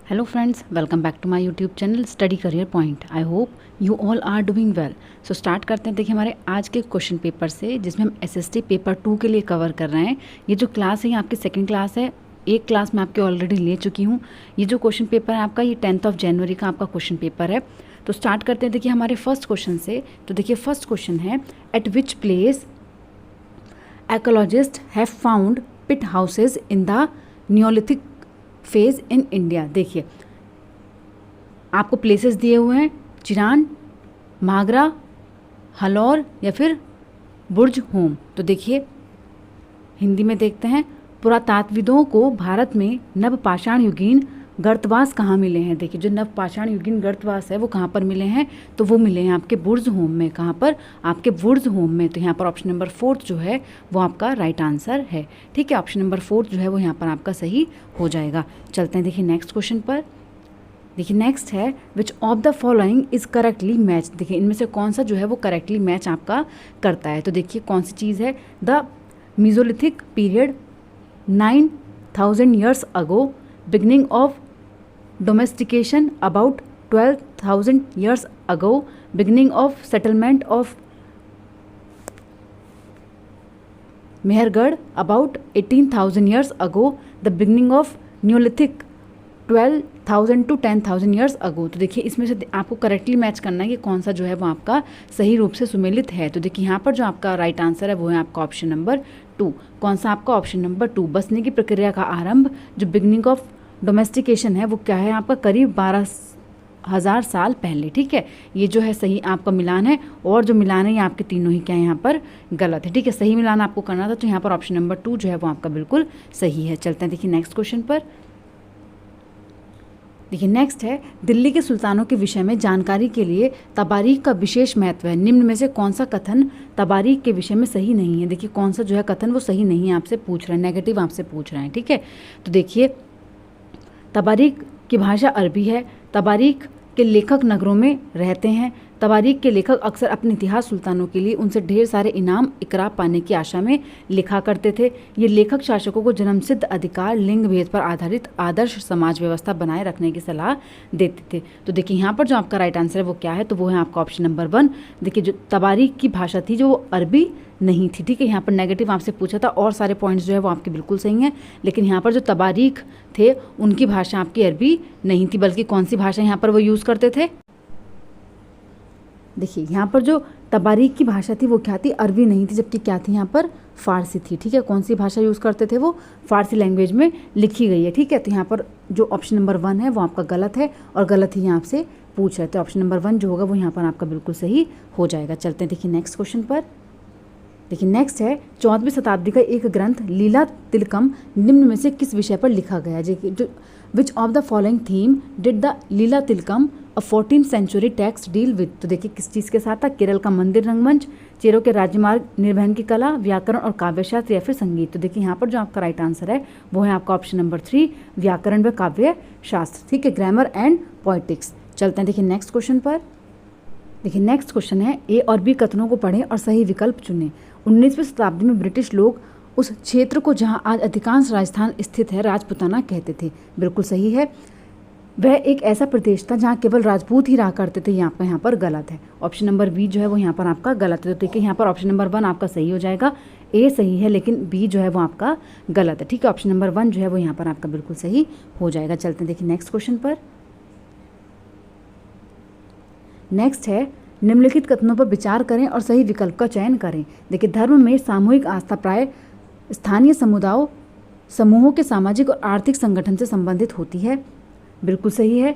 Hello friends, welcome back to my YouTube channel Study Career Point. I hope you all are doing well. So start करते हैं। देखिए हमारे आज के question paper से, जिसमें हम SST पेपर 2 के लिए कवर कर रहे हैं। ये जो क्लास है ये आपकी सेकंड क्लास है। एक क्लास मैं आपके ऑलरेडी ले चुकी हूँ। ये जो क्वेश्चन पेपर है आपका, ये 10 जनवरी का आपका क्वेश्चन पेपर है। तो स्टार्ट करते हैं देखिए हमारे फर्स्ट क्वेश्चन से। तो देखिए फर्स्ट क्वेश्चन है, eight which place archaeologists have found pit houses in the Neolithic phase in India। देखिए आपको प्लेसेस दिए हुए हैं, चिरान, मागरा, हलौर या फिर बुर्ज होम। तो देखिए हिंदी में देखते हैं, पुरातात्विदों को भारत में नवपाषाण युगीन गर्तवास कहाँ मिले हैं। देखिए जो नवपाषाण युगीन गर्तवास है वो कहाँ पर मिले हैं, तो वो मिले हैं आपके बुर्ज होम में। कहाँ पर? आपके बुर्ज होम में। तो यहाँ पर ऑप्शन नंबर 4 जो है वो आपका राइट आंसर है। ठीक है, ऑप्शन नंबर 4 जो है वो यहाँ पर आपका सही हो जाएगा। चलते हैं देखिए नेक्स्ट क्वेश्चन पर। देखिए नेक्स्ट है, विच of the following is correctly match. देखिए इनमें से कौन सा जो है वो करेक्टली मैच आपका करता है। तो देखिए कौन सी चीज़ है, the mesolithic period 9000 years ago, beginning of domestication about 12,000 years ago, beginning of settlement of Mehergarh about 18,000 years ago, the beginning of Neolithic 12,000 to 10,000 years ago। तो देखिए इसमें से आपको करेक्टली मैच करना है कि कौन सा जो है वो आपका सही रूप से सुमेलित है। तो देखिए यहाँ पर जो आपका राइट आंसर है वो है आपका ऑप्शन नंबर 2। कौन सा आपका? Option number 2। बसने की प्रक्रिया का आरंभ, जो बिगनिंग ऑफ डोमेस्टिकेशन है वो क्या है आपका, करीब 12,000 साल पहले। ठीक है, ये जो है सही आपका मिलान है, और जो मिलान है ये आपके तीनों ही क्या है यहाँ पर गलत है। ठीक है, सही मिलान आपको करना था, तो यहाँ पर ऑप्शन नंबर 2 जो है वो आपका बिल्कुल सही है। चलते हैं देखिए नेक्स्ट क्वेश्चन पर। देखिए नेक्स्ट है, दिल्ली के सुल्तानों के विषय में जानकारी के लिए तबारीख का विशेष महत्व है। निम्न में से कौन सा कथन तबारीख के विषय में सही नहीं है। देखिए कौन सा जो है कथन वो सही नहीं है, आपसे पूछ रहे हैं, नेगेटिव आपसे पूछ रहे हैं। ठीक है, तो देखिए तबारीख की भाषा अरबी है, तबारीख के लेखक नगरों में रहते हैं, तबारीख के लेखक अक्सर अपने इतिहास सुल्तानों के लिए उनसे ढेर सारे इनाम इकराम पाने की आशा में लिखा करते थे। ये लेखक शासकों को जन्मसिद्ध अधिकार, लिंग भेद पर आधारित आदर्श समाज व्यवस्था बनाए रखने की सलाह देते थे। तो देखिए यहाँ पर जो आपका राइट आंसर है वो क्या है, तो वो है आपका ऑप्शन नंबर 1। देखिए जो तबारीख की भाषा थी जो अरबी नहीं थी। ठीक है, यहाँ पर नेगेटिव आपसे पूछा था, और सारे पॉइंट्स जो है वो आपके बिल्कुल सही हैं, लेकिन यहाँ पर जो तबारीख थे उनकी भाषा आपकी अरबी नहीं थी, बल्कि कौन सी भाषा यहाँ पर वो यूज़ करते थे। देखिए यहाँ पर जो तबारीख की भाषा थी वो क्या थी, अरबी नहीं थी, जबकि क्या थी यहाँ पर फ़ारसी थी। ठीक है, कौन सी भाषा यूज़ करते थे वो फ़ारसी लैंग्वेज में लिखी गई है। ठीक है, तो यहाँ पर जो ऑप्शन नंबर 1 है वो आपका गलत है, और गलत ही यहाँ आपसे पूछ रहे थे। ऑप्शन नंबर 1 जो होगा वो यहाँ पर आपका बिल्कुल सही हो जाएगा। चलते हैं देखिए नेक्स्ट क्वेश्चन पर। देखिए नेक्स्ट है, 14वीं शताब्दी का एक ग्रंथ लीला तिलकम निम्न में से किस विषय पर लिखा गया है। जो which of the following theme did the Leela Tilakam a 14th century text deal with. तो देखिए किस चीज़ के साथ था, केरल का मंदिर रंगमंच, चेरों के राजमार्ग निर्वहन की कला, व्याकरण और काव्यशास्त्र, या फिर संगीत। तो देखिए यहाँ पर जो आपका राइट आंसर है वो है आपका ऑप्शन नंबर 3, व्याकरण व काव्य शास्त्र। ठीक है, ग्रामर एंड पोइटिक्स। चलते हैं देखिए नेक्स्ट क्वेश्चन पर। देखिए नेक्स्ट क्वेश्चन है, ए और बी कथनों को पढ़ें और सही विकल्प चुनें। 19वीं शताब्दी में ब्रिटिश लोग उस क्षेत्र को जहां आज अधिकांश राजस्थान स्थित है राजपुताना कहते थे। बिल्कुल सही है, वह एक ऐसा प्रदेश था जहां केवल राजपूत ही रहा करते थे। यहाँ पर गलत है, ऑप्शन नंबर बी जो है वो यहाँ पर आपका गलत है। तो देखिए यहाँ पर ऑप्शन नंबर 1 आपका सही हो जाएगा, ए सही है लेकिन बी जो है वो आपका गलत है। ठीक है, ऑप्शन नंबर 1 जो है वो यहाँ पर आपका बिल्कुल सही हो जाएगा। चलते हैं देखिए नेक्स्ट क्वेश्चन पर। नेक्स्ट है, निम्नलिखित कथनों पर विचार करें और सही विकल्प का चयन करें। देखिए धर्म में सामूहिक आस्था प्राय स्थानीय समुदायों समूहों के सामाजिक और आर्थिक संगठन से संबंधित होती है। बिल्कुल सही है।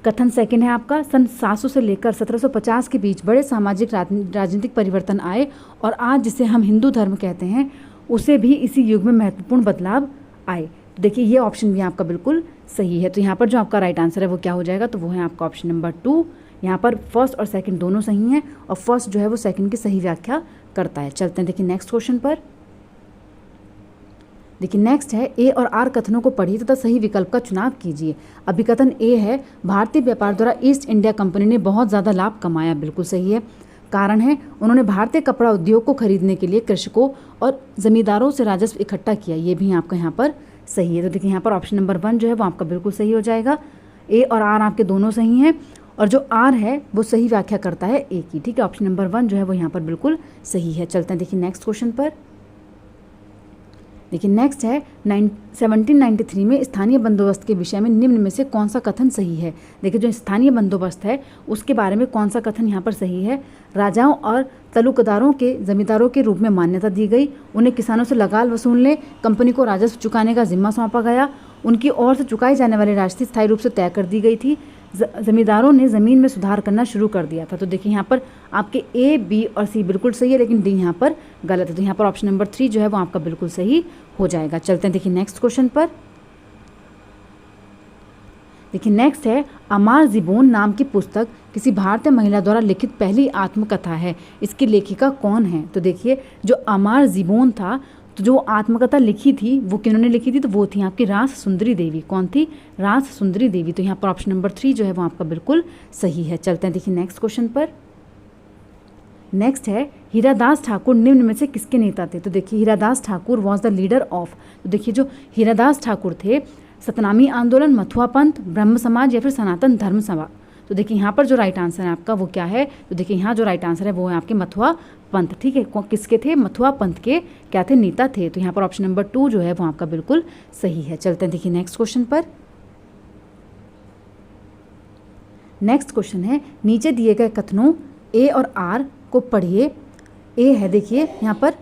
कथन सेकंड है आपका, सन 700 से लेकर 1750 के बीच बड़े सामाजिक राजनीतिक परिवर्तन आए, और आज जिसे हम हिंदू धर्म कहते हैं उसे भी इसी युग में महत्वपूर्ण बदलाव आए। तो देखिए ये ऑप्शन भी आपका बिल्कुल सही है। तो यहाँ पर जो आपका राइट आंसर है वो क्या हो जाएगा, तो वो है आपका ऑप्शन नंबर 2। यहाँ पर फर्स्ट और सेकंड दोनों सही हैं, और फर्स्ट जो है वो सेकंड की सही व्याख्या करता है। चलते हैं देखिए नेक्स्ट क्वेश्चन पर। देखिए नेक्स्ट है, ए और आर कथनों को पढ़िए तथा सही विकल्प का चुनाव कीजिए। अभिकथन ए है, भारतीय व्यापार द्वारा ईस्ट इंडिया कंपनी ने बहुत ज़्यादा लाभ कमाया। बिल्कुल सही है। कारण है, उन्होंने भारतीय कपड़ा उद्योग को खरीदने के लिए कृषकों और जमींदारों से राजस्व इकट्ठा किया। ये भी आपका यहाँ पर सही है। तो देखिए यहाँ पर ऑप्शन नंबर 1 जो है वो आपका बिल्कुल सही हो जाएगा। ए और आर आपके दोनों सही हैं और जो आर है वो सही व्याख्या करता है ए की, ठीक है। ऑप्शन नंबर 1 जो है वो यहाँ पर बिल्कुल सही है। चलते हैं देखिए नेक्स्ट क्वेश्चन पर। देखिए नेक्स्ट है 1793 में स्थानीय बंदोबस्त के विषय में निम्न में से कौन सा कथन सही है। देखिए जो स्थानीय बंदोबस्त है उसके बारे में कौन सा कथन यहाँ पर सही है। राजाओं और तलुकदारों के जमींदारों के रूप में मान्यता दी गई, उन्हें किसानों से लगाल वसूलने, कंपनी को राजस्व चुकाने का जिम्मा सौंपा गया, उनकी ओर से चुकाई जाने वाली राशि स्थायी रूप से तय कर दी गई थी, जमींदारों ने ज़मीन में सुधार करना शुरू कर दिया था। तो देखिए यहाँ पर आपके ए, बी और सी बिल्कुल सही है, लेकिन डी यहाँ पर गलत है। तो यहाँ पर ऑप्शन नंबर 3 जो है वो आपका बिल्कुल सही हो जाएगा। चलते हैं देखिए नेक्स्ट क्वेश्चन पर। देखिए नेक्स्ट है अमार जिबोन नाम की पुस्तक किसी भारतीय महिला द्वारा लिखित पहली आत्मकथा है, इसकी लेखिका कौन है। तो देखिए जो अमार जिबोन था, तो जो आत्मकथा लिखी थी वो किन्होंने लिखी थी, तो वो थी आपकी रास सुंदरी देवी। कौन थी? रास सुंदरी देवी। तो यहाँ पर ऑप्शन नंबर 3 जो है वो आपका बिल्कुल सही है। चलते हैं देखिए नेक्स्ट क्वेश्चन पर। नेक्स्ट है हीरादास ठाकुर निम्न में से किसके नेता थे। तो देखिए Hiradas Thakur was the leader of, तो देखिए जो हीरादास ठाकुर थे सतनामी आंदोलन, मथुआ पंथ, ब्रह्म समाज या फिर सनातन धर्म सभा। तो देखिए यहाँ पर जो राइट आंसर है आपका वो क्या है। तो देखिए यहाँ जो राइट आंसर है वो है आपके मथुआ पंथ, ठीक है। किसके थे? मथुआ पंथ के क्या थे? नेता थे। तो यहाँ पर ऑप्शन नंबर 2 जो है वो आपका बिल्कुल सही है। चलते हैं देखिए नेक्स्ट क्वेश्चन पर। नेक्स्ट क्वेश्चन है नीचे दिए गए कथनों ए और आर को पढ़िए। ए है देखिए यहाँ पर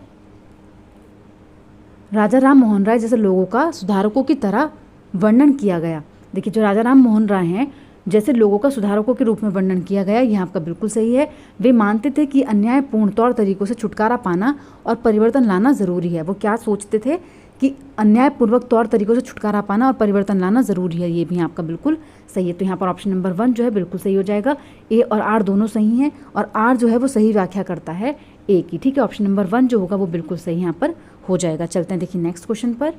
राजा राम मोहन राय जैसे लोगों का सुधारकों की तरह वर्णन किया गया। देखिए जो राजा राम मोहन राय हैं जैसे लोगों का सुधारकों के रूप में वर्णन किया गया, यह आपका बिल्कुल सही है। वे मानते थे कि अन्यायपूर्ण तौर तरीकों से छुटकारा पाना और परिवर्तन लाना ज़रूरी है। वो क्या सोचते थे कि अन्यायपूर्वक तौर तरीकों से छुटकारा पाना और परिवर्तन लाना ज़रूरी है, ये भी आपका बिल्कुल सही है। तो यहाँ पर ऑप्शन नंबर 1 जो है बिल्कुल सही हो जाएगा। ए और आर दोनों सही हैं और आर जो है वो सही व्याख्या करता है ए की, ठीक है। ऑप्शन नंबर 1 जो होगा वो बिल्कुल सही यहाँ पर हो जाएगा। चलते हैं देखिए नेक्स्ट क्वेश्चन पर।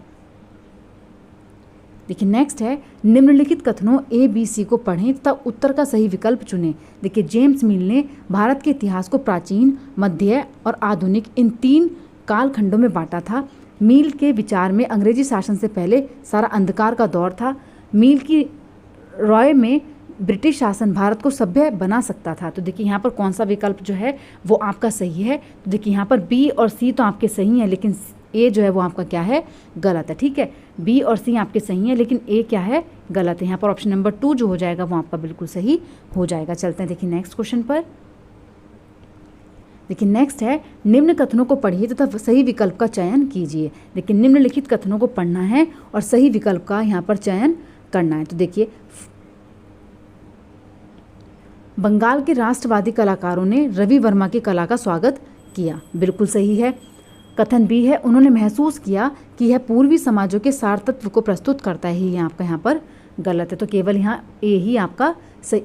देखिए नेक्स्ट है निम्नलिखित कथनों ए बी सी को पढ़ें तथा उत्तर का सही विकल्प चुनें। देखिए जेम्स मिल ने भारत के इतिहास को प्राचीन, मध्य और आधुनिक इन 3 कालखंडों में बांटा था। मील के विचार में अंग्रेजी शासन से पहले सारा अंधकार का दौर था। मील की राय में ब्रिटिश शासन भारत को सभ्य बना सकता था। तो देखिए यहाँ पर कौन सा विकल्प जो है वो आपका सही है। तो देखिए यहाँ पर बी और सी तो आपके सही हैं, लेकिन ए जो है वो आपका क्या है? गलत है, ठीक है। बी और सी आपके सही हैं लेकिन ए क्या है? गलत है। यहाँ पर ऑप्शन नंबर 2 जो हो जाएगा वो आपका बिल्कुल सही हो जाएगा। चलते हैं देखिए नेक्स्ट क्वेश्चन पर। देखिए नेक्स्ट है निम्न कथनों को पढ़िए तथा सही विकल्प का चयन कीजिए। देखिए निम्नलिखित कथनों को पढ़ना है और सही विकल्प का यहाँ पर चयन करना है। तो देखिए बंगाल के राष्ट्रवादी कलाकारों ने रवि वर्मा की कला का स्वागत किया, बिल्कुल सही है। कथन बी है उन्होंने महसूस किया कि यह पूर्वी समाजों के सार तत्व को प्रस्तुत करता है, ये आपका यहाँ पर गलत है। तो केवल यहाँ ए ही आपका सही,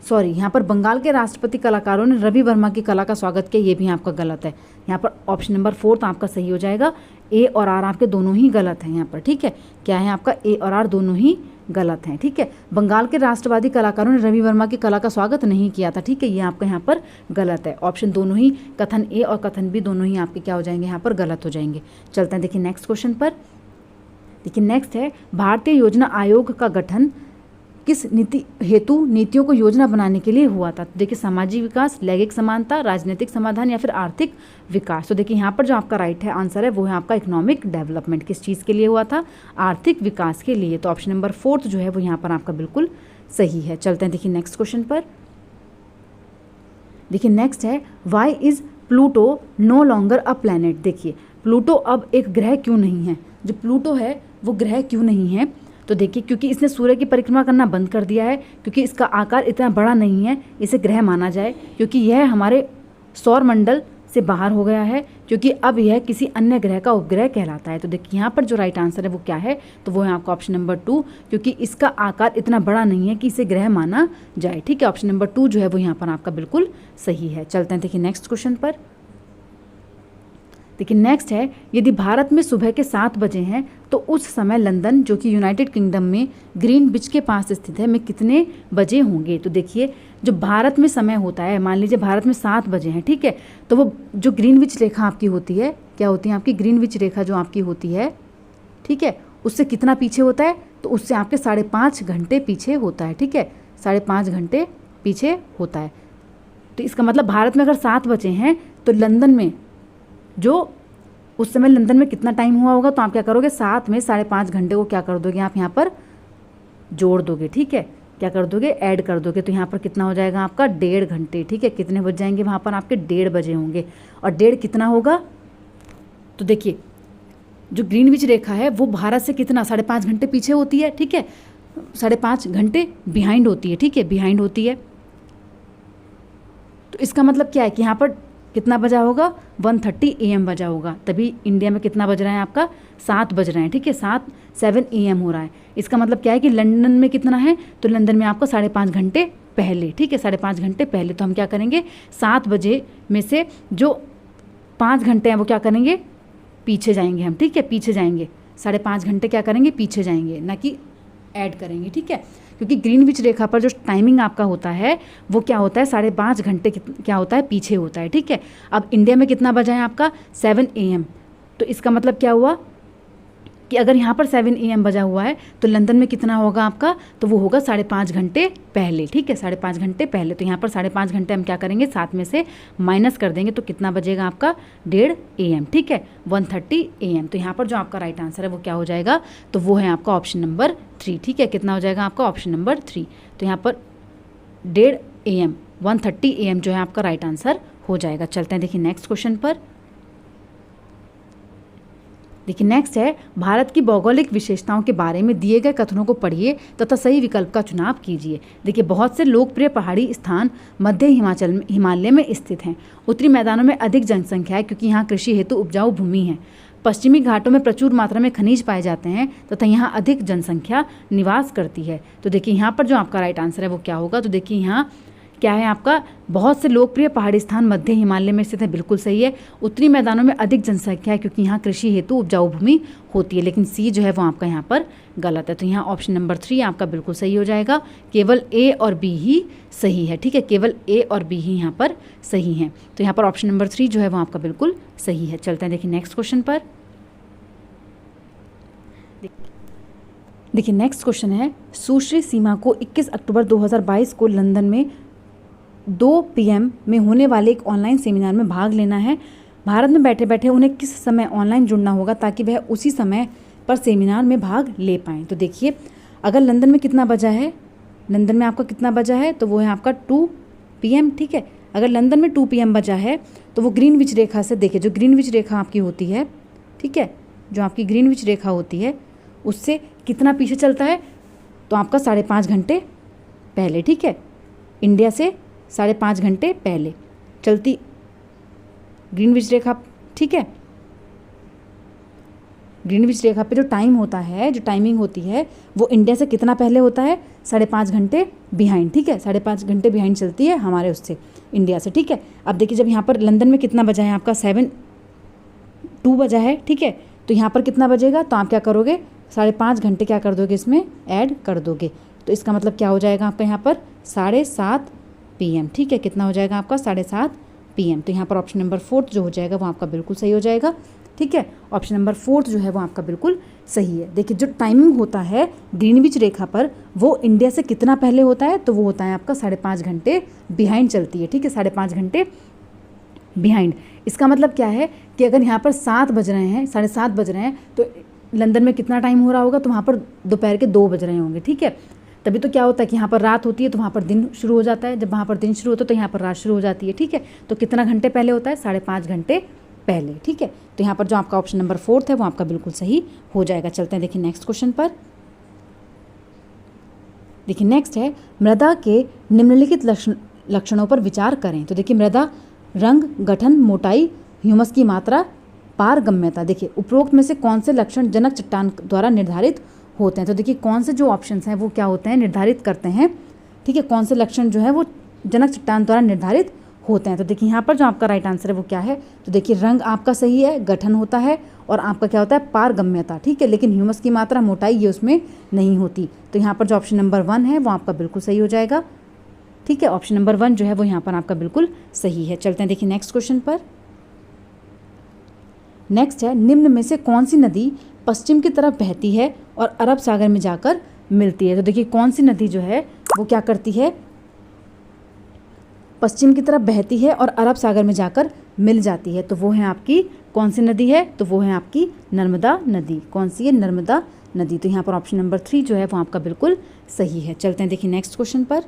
यहाँ पर बंगाल के राष्ट्रपति कलाकारों ने रवि वर्मा की कला का स्वागत किया, ये भी आपका गलत है। यहाँ पर ऑप्शन नंबर 4 तो आपका सही हो जाएगा। ए और आर आपके दोनों ही गलत हैं यहाँ पर, ठीक है। क्या है आपका? ए और आर दोनों ही गलत हैं, ठीक है। बंगाल के राष्ट्रवादी कलाकारों ने रवि वर्मा की कला का स्वागत नहीं किया था, ठीक है। ये आपका यहाँ पर गलत है। ऑप्शन दोनों ही, कथन ए और कथन बी दोनों ही आपके क्या हो जाएंगे? यहाँ पर गलत हो जाएंगे। चलते हैं देखिए नेक्स्ट क्वेश्चन पर। देखिए नेक्स्ट है भारतीय योजना आयोग का गठन किस नीति हेतु नीतियों को योजना बनाने के लिए हुआ था। तो देखिए सामाजिक विकास, लैंगिक समानता, राजनीतिक समाधान या फिर आर्थिक विकास। तो देखिए यहाँ पर जो आपका राइट है आंसर है वो है आपका इकोनॉमिक डेवलपमेंट। किस चीज़ के लिए हुआ था? आर्थिक विकास के लिए। तो ऑप्शन नंबर 4 जो है वो यहाँ पर आपका बिल्कुल सही है। चलते हैं देखिए नेक्स्ट क्वेश्चन पर। देखिए नेक्स्ट है why is Pluto no longer a planet. देखिए प्लूटो अब एक ग्रह क्यों नहीं है? जो प्लूटो है वो ग्रह क्यों नहीं है? तो देखिए क्योंकि इसने सूर्य की परिक्रमा करना बंद कर दिया है, क्योंकि इसका आकार इतना बड़ा नहीं है इसे ग्रह माना जाए, क्योंकि यह हमारे सौर मंडल से बाहर हो गया है, क्योंकि अब यह किसी अन्य ग्रह का उपग्रह कहलाता है। तो देखिए यहाँ पर जो राइट आंसर है वो क्या है? तो वो है आपका ऑप्शन नंबर 2, क्योंकि इसका आकार इतना बड़ा नहीं है कि इसे ग्रह माना जाए, ठीक है। ऑप्शन नंबर 2 जो है वो यहाँ पर आपका बिल्कुल सही है। चलते हैं देखिए नेक्स्ट क्वेश्चन पर। देखिए नेक्स्ट है यदि भारत में सुबह के 7 बजे हैं तो उस समय लंदन जो कि यूनाइटेड किंगडम में ग्रीनविच के पास स्थित है में कितने बजे होंगे। तो देखिए जो भारत में समय होता है, मान लीजिए भारत में 7 बजे हैं, ठीक है, तो वो जो ग्रीनविच रेखा आपकी होती है, क्या होती है आपकी ग्रीनविच रेखा जो आपकी होती है ठीक है, उससे कितना पीछे होता है, तो उससे आपके 5.5 घंटे पीछे होता है। ठीक है, 5.5 घंटे पीछे होता है। तो इसका मतलब भारत में अगर 7 बजे हैं तो लंदन में जो उस समय लंदन में कितना टाइम हुआ होगा, तो आप क्या करोगे, 7 में 5.5 घंटे को क्या कर दोगे आप यहाँ पर जोड़ दोगे। ठीक है, क्या कर दोगे, ऐड कर दोगे। तो यहाँ पर कितना हो जाएगा आपका 1.5 घंटे। ठीक है, कितने बज जाएंगे वहाँ पर आपके 1.5 बजे होंगे। और 1.5 कितना होगा, तो देखिए जो ग्रीनविच रेखा है वो भारत से कितना 5.5 घंटे पीछे होती है। ठीक है, 5.5 घंटे बिहाइंड होती है। ठीक है, बिहाइंड होती है। तो इसका मतलब क्या है कि यहाँ पर कितना बजा होगा, 1:30 AM बजा होगा। तभी इंडिया में कितना बज रहा है आपका, 7 बज रहे हैं। ठीक है, 7 AM हो रहा है। इसका मतलब क्या है कि लंदन में कितना है, तो लंदन में आपका 5.5 घंटे पहले। ठीक है, 5.5 घंटे पहले। तो हम क्या करेंगे, 7 बजे में से जो 5 घंटे हैं वो क्या करेंगे, पीछे जाएंगे हम। ठीक है, पीछे जाएंगे, 5.5 घंटे क्या करेंगे, पीछे जाएंगे, ना कि ऐड करेंगे। ठीक है, क्योंकि ग्रीनविच रेखा पर जो टाइमिंग आपका होता है वो क्या होता है, 5.5 घंटे क्या होता है, पीछे होता है। ठीक है, अब इंडिया में कितना बजा है आपका 7 AM। तो इसका मतलब क्या हुआ कि अगर यहाँ पर 7 AM बजा हुआ है तो लंदन में कितना होगा आपका, तो वो होगा 5.5 घंटे पहले। ठीक है, 5.5 घंटे पहले। तो यहाँ पर 5.5 घंटे हम क्या करेंगे, 7 में से माइनस कर देंगे, तो कितना बजेगा आपका 1.5 AM। ठीक है, 1:30 AM। तो यहाँ पर जो आपका राइट आंसर है वो क्या हो जाएगा, तो वो है आपका ऑप्शन नंबर 3। ठीक है, कितना हो जाएगा आपका ऑप्शन नंबर 3। तो यहाँ पर 1.5 AM 1:30 AM जो है आपका राइट आंसर हो जाएगा। चलते हैं देखिए नेक्स्ट क्वेश्चन पर। देखिए नेक्स्ट है, भारत की भौगोलिक विशेषताओं के बारे में दिए गए कथनों को पढ़िए तथा सही विकल्प का चुनाव कीजिए। देखिए बहुत से लोकप्रिय पहाड़ी स्थान मध्य हिमालय में स्थित हैं। उत्तरी मैदानों में अधिक जनसंख्या है क्योंकि यहाँ कृषि हेतु उपजाऊ भूमि है। पश्चिमी घाटों में प्रचुर मात्रा में खनिज पाए जाते हैं तथा यहाँ अधिक जनसंख्या निवास करती है। तो देखिए यहाँ पर जो आपका राइट आंसर है वो क्या होगा, तो देखिए यहाँ क्या है आपका, बहुत से लोकप्रिय पहाड़ी स्थान मध्य हिमालय में स्थित है, बिल्कुल सही है। उत्तरी मैदानों में अधिक जनसंख्या है क्योंकि यहाँ कृषि हेतु उपजाऊ भूमि होती है, लेकिन सी जो है वो आपका यहाँ पर गलत है। तो यहाँ ऑप्शन नंबर 3 आपका बिल्कुल सही हो जाएगा। केवल ए और बी ही सही है। ठीक है, केवल ए और बी ही यहाँ पर सही हैं। तो यहाँ पर ऑप्शन नंबर 3 जो है वो आपका बिल्कुल सही है। चलते हैं देखिए नेक्स्ट क्वेश्चन पर। देखिए नेक्स्ट क्वेश्चन है, सुश्री सीमा को 21 अक्टूबर 2022 को लंदन में 2 PM में होने वाले एक ऑनलाइन सेमिनार में भाग लेना है। भारत में बैठे बैठे उन्हें किस समय ऑनलाइन जुड़ना होगा ताकि वह उसी समय पर सेमिनार में भाग ले पाएँ। तो देखिए अगर लंदन में कितना बजा है, लंदन में आपका कितना बजा है, तो वो है आपका 2 PM। ठीक है, अगर लंदन में 2 PM बजा है तो वो ग्रीनविच रेखा से, देखिए जो ग्रीनविच रेखा आपकी होती है, ठीक है, जो आपकी ग्रीनविच रेखा होती है उससे कितना पीछे चलता है, तो आपका 5.5 घंटे पहले। ठीक है, इंडिया से 5.5 घंटे पहले चलती ग्रीनविच रेखा। ठीक है, ग्रीनविच रेखा पे जो टाइम होता है, जो टाइमिंग होती है वो इंडिया से कितना पहले होता है, 5.5 घंटे बिहाइंड। ठीक है, 5.5 घंटे बिहाइंड चलती है हमारे उससे, इंडिया से। ठीक है, अब देखिए जब यहाँ पर लंदन में कितना बजा है आपका 7:02 बजा है। ठीक है, तो यहाँ पर कितना बजेगा, तो आप क्या करोगे, 5.5 घंटे क्या कर दोगे, इसमें ऐड कर दोगे। तो इसका मतलब क्या हो जाएगा आपका यहाँ पर 7:30 PM। ठीक है, कितना हो जाएगा आपका 7:30 PM। तो यहाँ पर ऑप्शन नंबर 4 जो हो जाएगा वो आपका बिल्कुल सही हो जाएगा। ठीक है, ऑप्शन नंबर 4 जो है वो आपका बिल्कुल सही है। देखिए जो टाइमिंग होता है ग्रीनविच रेखा पर वो इंडिया से कितना पहले होता है, तो वो होता है आपका 5.5 घंटे बिहाइंड चलती है। ठीक है, 5.5 घंटे बिहाइंड। इसका मतलब क्या है कि अगर यहाँ पर 7 बज रहे हैं, 7:30 बज रहे हैं, तो लंदन में कितना टाइम हो रहा होगा, तो वहाँ पर दोपहर के 2 बज रहे होंगे। ठीक है, तभी तो क्या होता है कि यहाँ पर रात होती है तो वहाँ पर दिन शुरू हो जाता है, जब वहाँ पर दिन शुरू होता है तो यहाँ पर रात शुरू हो जाती है। ठीक है, तो कितना घंटे पहले होता है, 5.5 घंटे पहले। ठीक है, तो यहाँ पर जो आपका ऑप्शन नंबर 4 है वो आपका बिल्कुल सही हो जाएगा। चलते हैं देखिए नेक्स्ट क्वेश्चन पर। देखिए नेक्स्ट है, मृदा के निम्नलिखित लक्षणों पर विचार करें। तो देखिए मृदा रंग, गठन, मोटाई, ह्यूमस की मात्रा, पारगम्यता। देखिए उपरोक्त में से कौन से लक्षण जनक चट्टान द्वारा निर्धारित होते हैं। तो देखिए कौन से जो ऑप्शंस हैं वो क्या होते हैं, निर्धारित करते हैं। ठीक है, कौन से लक्षण जो है वो जनक चट्टान द्वारा निर्धारित होते हैं। तो देखिए यहाँ पर जो आपका राइट आंसर है वो क्या है, तो देखिए रंग आपका सही है, गठन होता है, और आपका क्या होता है, पारगम्यता। ठीक है, लेकिन ह्यूमस की मात्रा, मोटाई ये उसमें नहीं होती। तो यहाँ पर जो ऑप्शन नंबर 1 है वो आपका बिल्कुल सही हो जाएगा। ठीक है, ऑप्शन नंबर 1 जो है वो यहाँ पर आपका बिल्कुल सही है। चलते हैं देखिए नेक्स्ट क्वेश्चन पर। नेक्स्ट है, निम्न में से कौन सी नदी पश्चिम की तरफ बहती है और अरब सागर में जाकर मिलती है। तो देखिए कौन सी नदी जो है वो क्या करती है, पश्चिम की तरफ बहती है और अरब सागर में जाकर मिल जाती है। तो वो है आपकी कौन सी नदी है, तो वो है आपकी नर्मदा नदी। कौन सी है, नर्मदा नदी। तो यहाँ पर ऑप्शन नंबर 3 जो है वो आपका बिल्कुल सही है। चलते हैं देखिए नेक्स्ट क्वेश्चन पर।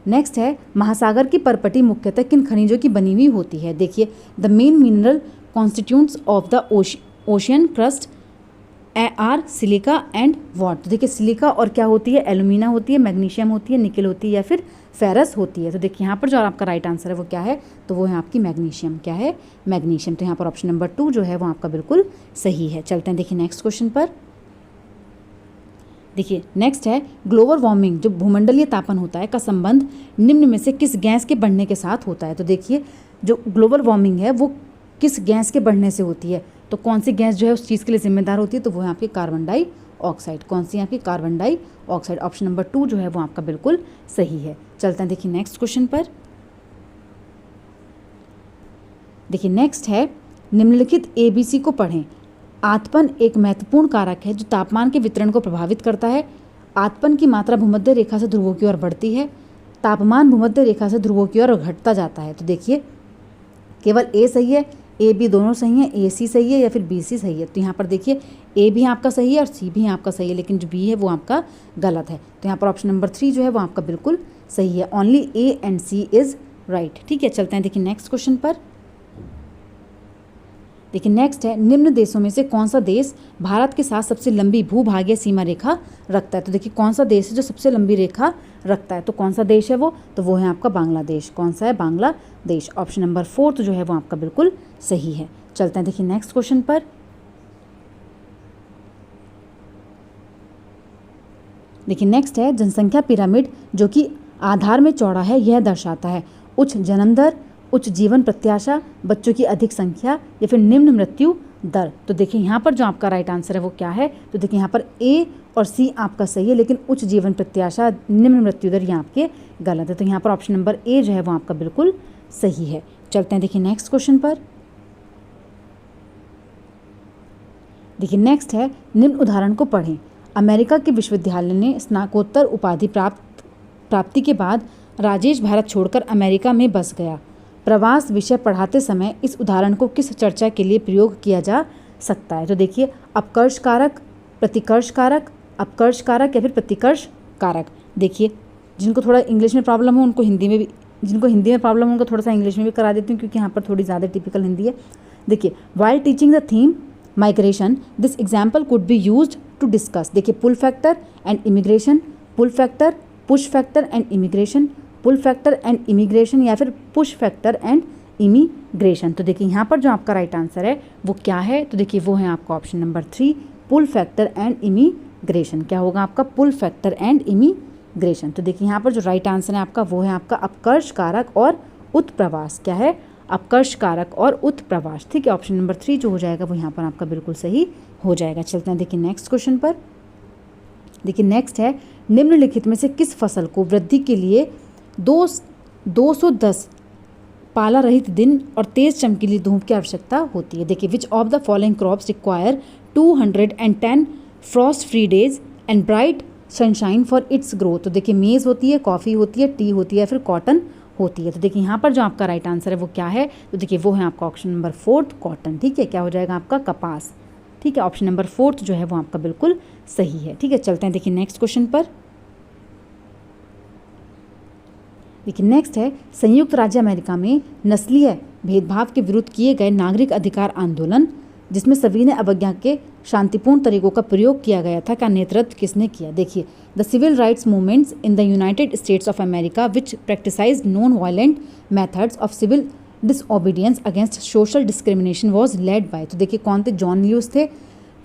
नेक्स्ट है महासागर की परपटी मुख्यतः किन खनिजों की बनी हुई होती है। देखिए the main mineral constituents of the ocean crust are silica and what. तो देखिए सिलिका और क्या होती है, एल्यूमिना होती है, मैग्नीशियम होती है, निकल होती है या फिर फेरस होती है। तो देखिए यहाँ पर जो आपका राइट आंसर है वो क्या है, तो वो है आपकी मैग्नीशियम। क्या है, मैग्नीशियम। तो यहाँ पर ऑप्शन नंबर 2 जो है वो आपका बिल्कुल सही है। चलते हैं देखिए नेक्स्ट क्वेश्चन पर। देखिए नेक्स्ट है ग्लोबल वार्मिंग जो भूमंडलीय तापन होता है का संबंध निम्न में से किस गैस के बढ़ने के साथ होता है। तो देखिए जो ग्लोबल वार्मिंग है वो किस गैस के बढ़ने से होती है, तो कौन सी गैस जो है उस चीज़ के लिए जिम्मेदार होती है, तो वो है आपकी कार्बन डाइऑक्साइड। कौन सी है आपकी, कार्बन डाइऑक्साइड। ऑप्शन नंबर 2 जो है वो आपका बिल्कुल सही है। चलते हैं देखिए नेक्स्ट क्वेश्चन पर। देखिए नेक्स्ट है निम्नलिखित ABC को पढ़ें। आतपन एक महत्वपूर्ण कारक है जो तापमान के वितरण को प्रभावित करता है। आतपन की मात्रा भूमध्य रेखा से ध्रुवों की ओर बढ़ती है। तापमान भूमध्य रेखा से ध्रुवों की ओर घटता जाता है। तो देखिए केवल A सही है, A B दोनों सही है, AC सही है या फिर BC सही है। तो यहाँ पर देखिए A भी आपका सही है और C भी आपका सही है, लेकिन जो B है वो आपका गलत है। तो यहाँ पर ऑप्शन नंबर 3 जो है वो आपका बिल्कुल सही है। Only A and C is right. ठीक है, चलते हैं देखिए नेक्स्ट क्वेश्चन पर। देखिए नेक्स्ट है निम्न देशों में से कौन सा देश भारत के साथ सबसे लंबी भूभागीय सीमा रेखा रखता है। तो देखिए कौन सा देश है जो सबसे लंबी रेखा रखता है, तो कौन सा देश है वो, तो वो है आपका बांग्लादेश। कौन सा है, बांग्लादेश। ऑप्शन नंबर 4 जो है वो आपका बिल्कुल सही है। चलते हैं देखिए नेक्स्ट क्वेश्चन पर। देखिए नेक्स्ट है जनसंख्या पिरामिड जो कि आधार में चौड़ा है, यह दर्शाता है उच्च जन्म दर, उच्च जीवन प्रत्याशा, बच्चों की अधिक संख्या या फिर निम्न मृत्यु दर। तो देखिए यहाँ पर जो आपका राइट आंसर है वो क्या है, तो देखिए यहाँ पर A और C आपका सही है, लेकिन उच्च जीवन प्रत्याशा निम्न मृत्यु दर यहाँ आपके गलत है। तो यहाँ पर ऑप्शन नंबर A जो है वो आपका बिल्कुल सही है। चलते हैं देखिए नेक्स्ट क्वेश्चन पर। देखिए नेक्स्ट है निम्न उदाहरण को पढ़ें। अमेरिका के विश्वविद्यालय ने स्नातकोत्तर उपाधि प्राप्ति के बाद राजेश भारत छोड़कर अमेरिका में बस गया। प्रवास विषय पढ़ाते समय इस उदाहरण को किस चर्चा के लिए प्रयोग किया जा सकता है। तो देखिए अपकर्ष कारक, प्रतिकर्ष कारक, अपकर्ष कारक या फिर प्रतिकर्ष कारक। देखिए जिनको थोड़ा इंग्लिश में प्रॉब्लम हो उनको हिंदी में भी, जिनको हिंदी में प्रॉब्लम हो उनको थोड़ा सा इंग्लिश में भी करा देती हूँ क्योंकि यहाँ पर थोड़ी ज़्यादा टिपिकल हिंदी है। देखिए while teaching the theme migration this example could be used to discuss. देखिए pull factor and immigration, pull factor, push factor and immigration, pull factor and immigration या फिर पुश फैक्टर एंड इमिग्रेशन। तो देखिए यहाँ पर जो आपका राइट आंसर है वो क्या है, तो देखिए वो है आपका option number 3 pull factor and immigration. क्या होगा आपका, पुल फैक्टर एंड इमिग्रेशन। तो देखिए यहाँ पर जो राइट आंसर है आपका वो है आपका अपकर्ष कारक और उत्प्रवास। क्या है, अपकर्ष कारक और उत्प्रवास। ठीक है, ऑप्शन नंबर 3 जो हो जाएगा वो यहाँ पर आपका बिल्कुल सही हो जाएगा। चलते हैं देखिए नेक्स्ट क्वेश्चन पर। देखिए नेक्स्ट है निम्नलिखित में से किस फसल को वृद्धि के लिए 210 पाला रहित दिन और तेज चमकीली धूप की आवश्यकता होती है। देखिए विच of the following crops require 210 Frost free days and bright sunshine for its growth. तो देखिए मेज़ होती है, कॉफ़ी होती है, टी होती है, फिर कॉटन होती है। तो देखिए यहाँ पर जो आपका राइट आंसर है वो क्या है, तो देखिए वो है आपका ऑप्शन नंबर 4 कॉटन। ठीक है, क्या हो जाएगा आपका, कपास। ठीक है, ऑप्शन नंबर 4 जो है वो आपका बिल्कुल सही है। ठीक है, चलते हैं देखिए नेक्स्ट क्वेश्चन पर। देखिए नेक्स्ट है संयुक्त राज्य अमेरिका में नस्लीय भेदभाव के विरुद्ध किए गए नागरिक अधिकार आंदोलन जिसमें सविनय अवज्ञा के शांतिपूर्ण तरीकों का प्रयोग किया गया था, का नेतृत्व किसने किया। देखिए the civil rights movements in the United States of America which practicised non violent methods of civil disobedience against social discrimination was led by. तो देखिए कौन थे, जॉन ल्यूस थे,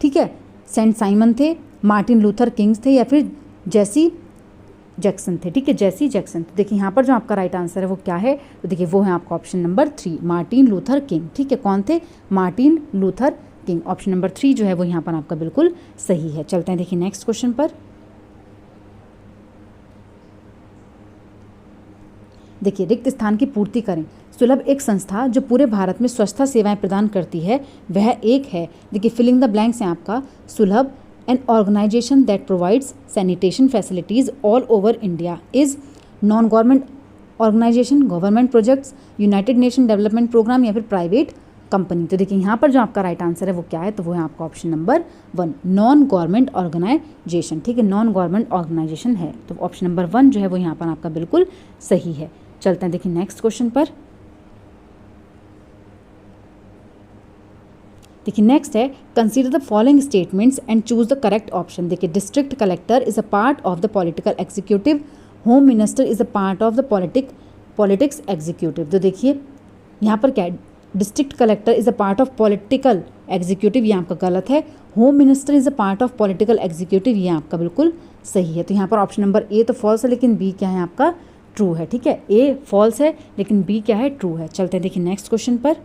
ठीक है, सेंट साइमन थे, मार्टिन लूथर किंग्स थे या फिर जेसी जैक्सन थे। ठीक है, जेसी जैक्सन। तो देखिए यहाँ पर जो आपका राइट आंसर है वो क्या है, तो देखिए वो है आपका option number 3 Martin Luther king. ठीक है, कौन थे, Martin Luther king. Option number 3 जो है वो यहाँ पर आपका बिल्कुल सही है। चलते हैं देखिए नेक्स्ट क्वेश्चन पर। देखिए रिक्त स्थान की पूर्ति करें। सुलभ एक संस्था जो पूरे भारत में स्वच्छता सेवाएं प्रदान करती है, वह एक है। देखिए फिलिंग द ब्लैंक्स है आपका। Sulabh an organisation that provides sanitation facilities all over India is non government organisation, government projects, United Nation development programme या फिर प्राइवेट कंपनी। तो देखिए यहाँ पर जो आपका राइट आंसर है वो क्या है, तो वो है आपका option number 1 non government organisation. ठीक है, नॉन गवर्नमेंट ऑर्गेनाइजेशन है, तो ऑप्शन नंबर 1 जो है वो यहाँ पर आपका बिल्कुल सही है। चलते हैं देखिए नेक्स्ट क्वेश्चन पर। देखिए नेक्स्ट है consider the following statements and choose the correct option. देखिए district collector is a part of the political executive, home minister is a part of the politics executive. तो देखिए यहाँ पर क्या है, district collector is a part of political executive, ये आपका गलत है। Home minister is a part of political executive, ये आपका बिल्कुल सही है। तो यहाँ पर ऑप्शन नंबर ए तो फॉल्स है, लेकिन बी क्या है आपका ट्रू है। ठीक है, ए फॉल्स है लेकिन बी क्या है ट्रू है। चलते हैं देखिए नेक्स्ट क्वेश्चन पर।